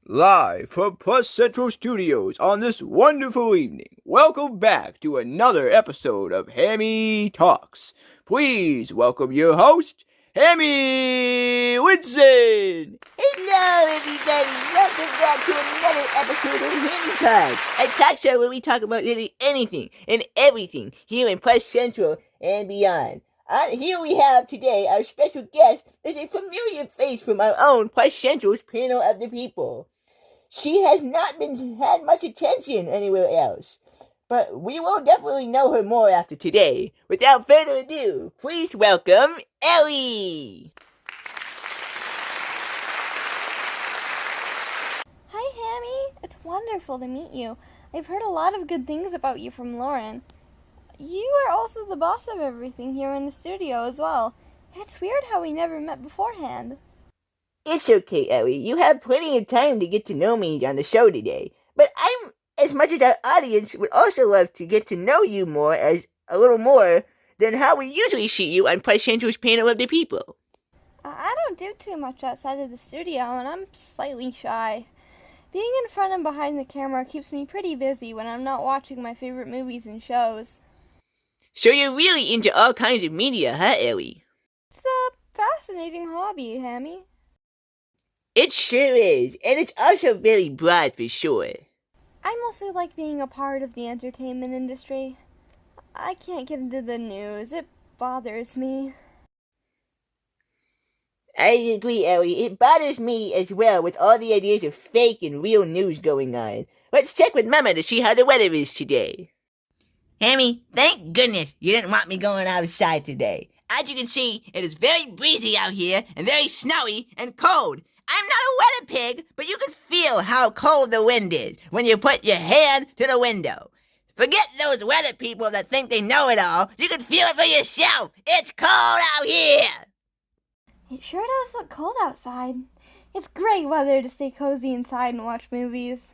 Live from Plus Central Studios on this wonderful evening, welcome back to another episode of Hammie Talks. Please welcome your host, Hammie Winston. Hello, everybody. Welcome back to another episode of Hanmie Talks, a talk show where we talk about literally anything and everything here in Plus Central and beyond. Here we have today our special guest is a familiar face from our own Plus Central's panel of the people. She has not had much attention anywhere else, but we will definitely know her more after today. Without further ado, please welcome Elie. Hi, Hammie. It's wonderful to meet you. I've heard a lot of good things about you from Lauren. You are also the boss of everything here in the studio as well. It's weird how we never met beforehand. It's okay, Elie. You have plenty of time to get to know me on the show today. But as much as our audience would also love to get to know you more a little more than how we usually see you on Plus Central's panel of the people. I don't do too much outside of the studio, and I'm slightly shy. Being in front and behind the camera keeps me pretty busy when I'm not watching my favorite movies and shows. So you're really into all kinds of media, huh, Elie? It's a fascinating hobby, Hammie. It sure is, and it's also very broad for sure. I mostly like being a part of the entertainment industry. I can't get into the news. It bothers me. I agree, Elie. It bothers me as well with all the ideas of fake and real news going on. Let's check with Mama to see how the weather is today. Hammie, thank goodness you didn't want me going outside today. As you can see, it is very breezy out here and very snowy and cold. I'm not a weather pig, but you can feel how cold the wind is when you put your hand to the window. Forget those weather people that think they know it all. You can feel it for yourself. It's cold out here. It sure does look cold outside. It's great weather to stay cozy inside and watch movies.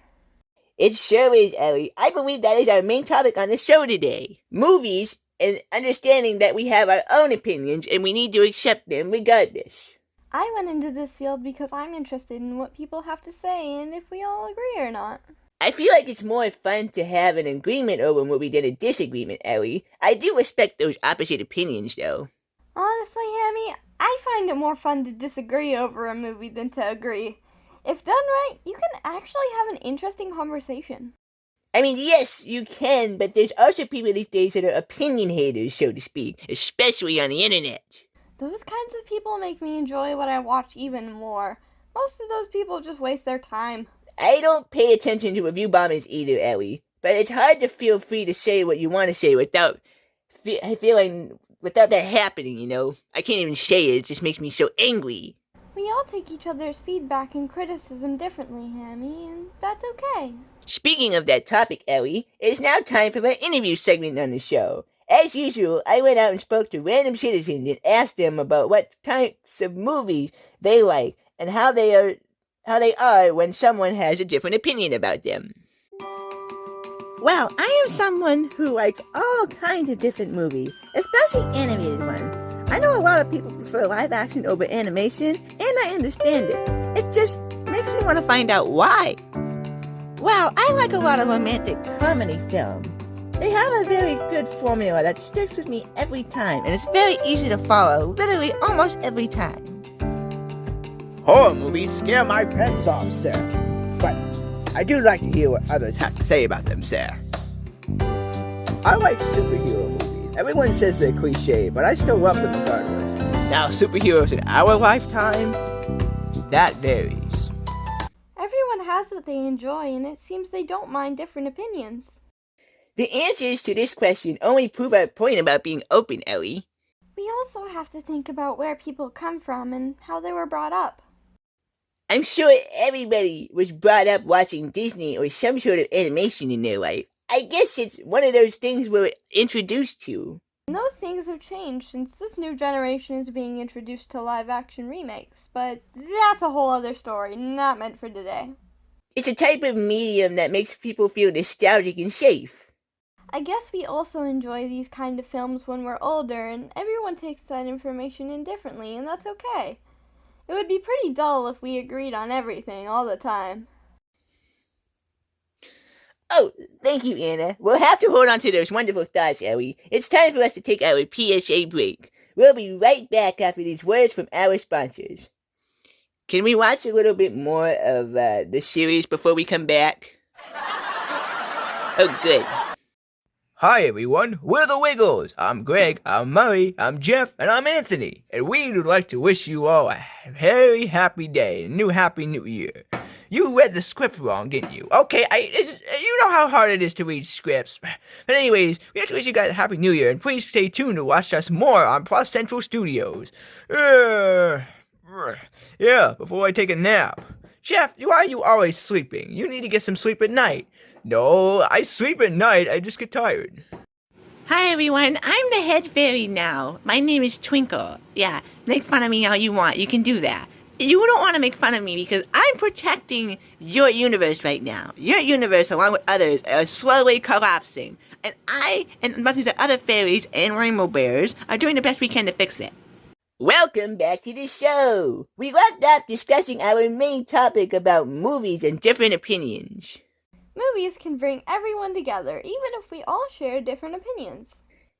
It sure is, Elie. I believe that is our main topic on the show today. Movies, and understanding that we have our own opinions and we need to accept them regardless. I went into this field because I'm interested in what people have to say and if we all agree or not. I feel like it's more fun to have an agreement over a movie than a disagreement, Elie. I do respect those opposite opinions, though. Honestly, Hammie, I find it more fun to disagree over a movie than to agree. If done right, you can actually have an interesting conversation. I mean, yes, you can, but there's also people these days that are opinion haters, so to speak, especially on the internet. Those kinds of people make me enjoy what I watch even more. Most of those people just waste their time. I don't pay attention to review bombers either, Elie, but it's hard to feel free to say what you want to say without that happening, you know? I can't even say it just makes me so angry. We all take each other's feedback and criticism differently, Hammie, and that's okay. Speaking of that topic, Elie, it is now time for my interview segment on the show. As usual, I went out and spoke to random citizens and asked them about what types of movies they like and how they are when someone has a different opinion about them. Well, I am someone who likes all kinds of different movies, especially animated ones. I know a lot of people prefer live action over animation, and I understand it. It just makes me want to find out why. Well, I like a lot of romantic comedy films. They have a very good formula that sticks with me every time, and it's very easy to follow, literally almost every time. Horror movies scare my pants off, sir. But I do like to hear what others have to say about them, sir. I like superhero movies. Everyone says they're cliche, but I still love them regardless. Now, superheroes in our lifetime, that varies. Everyone has what they enjoy, and it seems they don't mind different opinions. The answers to this question only prove our point about being open, Elie. We also have to think about where people come from and how they were brought up. I'm sure everybody was brought up watching Disney or some sort of animation in their life. I guess it's one of those things we're introduced to. And those things have changed since this new generation is being introduced to live-action remakes, but that's a whole other story, not meant for today. It's a type of medium that makes people feel nostalgic and safe. I guess we also enjoy these kind of films when we're older, and everyone takes that information in differently, and that's okay. It would be pretty dull if we agreed on everything all the time. Oh, thank you, Anna. We'll have to hold on to those wonderful thoughts, Elie. It's time for us to take our PSA break. We'll be right back after these words from our sponsors. Can we watch a little bit more of the series before we come back? Oh, good. Hi everyone, we're the Wiggles. I'm Greg, I'm Murray, I'm Jeff, and I'm Anthony. And we would like to wish you all a very happy day, a happy new year. You read the script wrong, didn't you? Okay, you know how hard it is to read scripts. But anyways, we have to wish you guys a happy new year, and please stay tuned to watch us more on Plus Central Studios. Yeah, before I take a nap. Jeff, why are you always sleeping? You need to get some sleep at night. No, I sleep at night, I just get tired. Hi everyone, I'm the head fairy now. My name is Twinkle. Yeah, make fun of me all you want, you can do that. You don't want to make fun of me because I'm protecting your universe right now. Your universe, along with others, are slowly collapsing. And I, and multitudes of other fairies and rainbow bears, are doing the best we can to fix it. Welcome back to the show. We left off discussing our main topic about movies and different opinions. Movies can bring everyone together, even if we all share different opinions.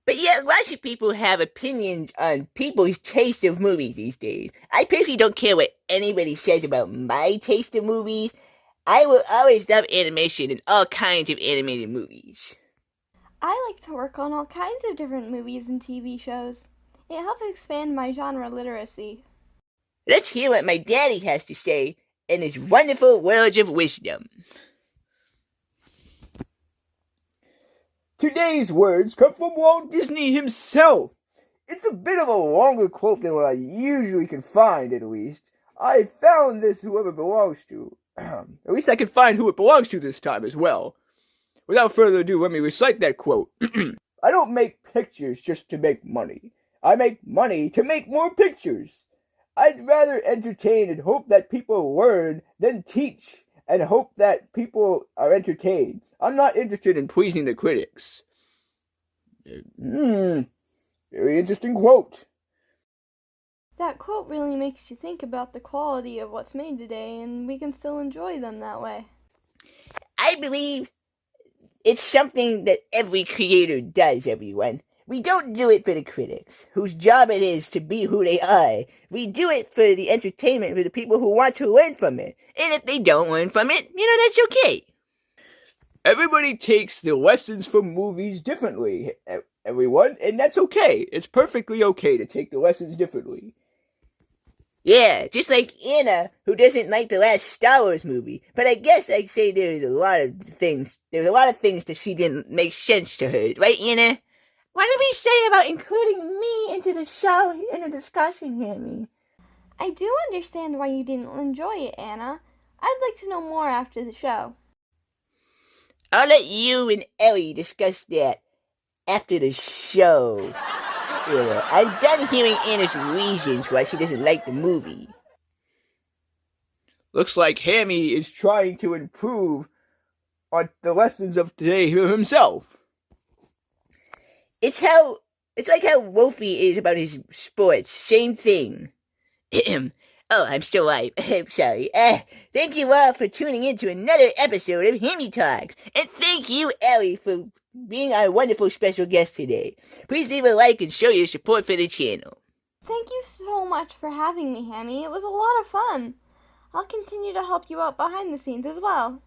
But yet, lots of people have opinions on people's taste of movies these days. I personally don't care what anybody says about my taste of movies. I will always love animation and all kinds of animated movies. I like to work on all kinds of different movies and TV shows. It helps expand my genre literacy. Let's hear what my daddy has to say in his wonderful words of wisdom. Today's words come from Walt Disney himself. It's a bit of a longer quote than what I usually can find, at least. I found this whoever it belongs to. At least I can find who it belongs to this time as well. Without further ado, let me recite that quote. I don't make pictures just to make money. I make money to make more pictures. I'd rather entertain and hope that people learn than teach and hope that people are entertained. I'm not interested in pleasing the critics. Very interesting quote. That quote really makes you think about the quality of what's made today, and we can still enjoy them that way. I believe it's something that every creator does, everyone. We don't do it for the critics, whose job it is to be who they are. We do it for the entertainment, for the people who want to learn from it. And if they don't learn from it, that's okay. Everybody takes the lessons from movies differently, everyone, and that's okay. It's perfectly okay to take the lessons differently. Yeah, just like Anna, who doesn't like the last Star Wars movie. But I guess I'd say there's a lot of things that she didn't make sense to her. Right, Anna? What did we say about including me into the show, in the discussion, Hammie? I do understand why you didn't enjoy it, Anna. I'd like to know more after the show. I'll let you and Elie discuss that after the show. Yeah, I'm done hearing Anna's reasons why she doesn't like the movie. Looks like Hammie is trying to improve on the lessons of today himself. It's like how Wolfie is about his sports. Same thing. Oh, I'm still alive. I'm sorry. Thank you all for tuning in to another episode of Hanmie Talks. And thank you, Elie, for being our wonderful special guest today. Please leave a like and show your support for the channel. Thank you so much for having me, Hammie. It was a lot of fun. I'll continue to help you out behind the scenes as well.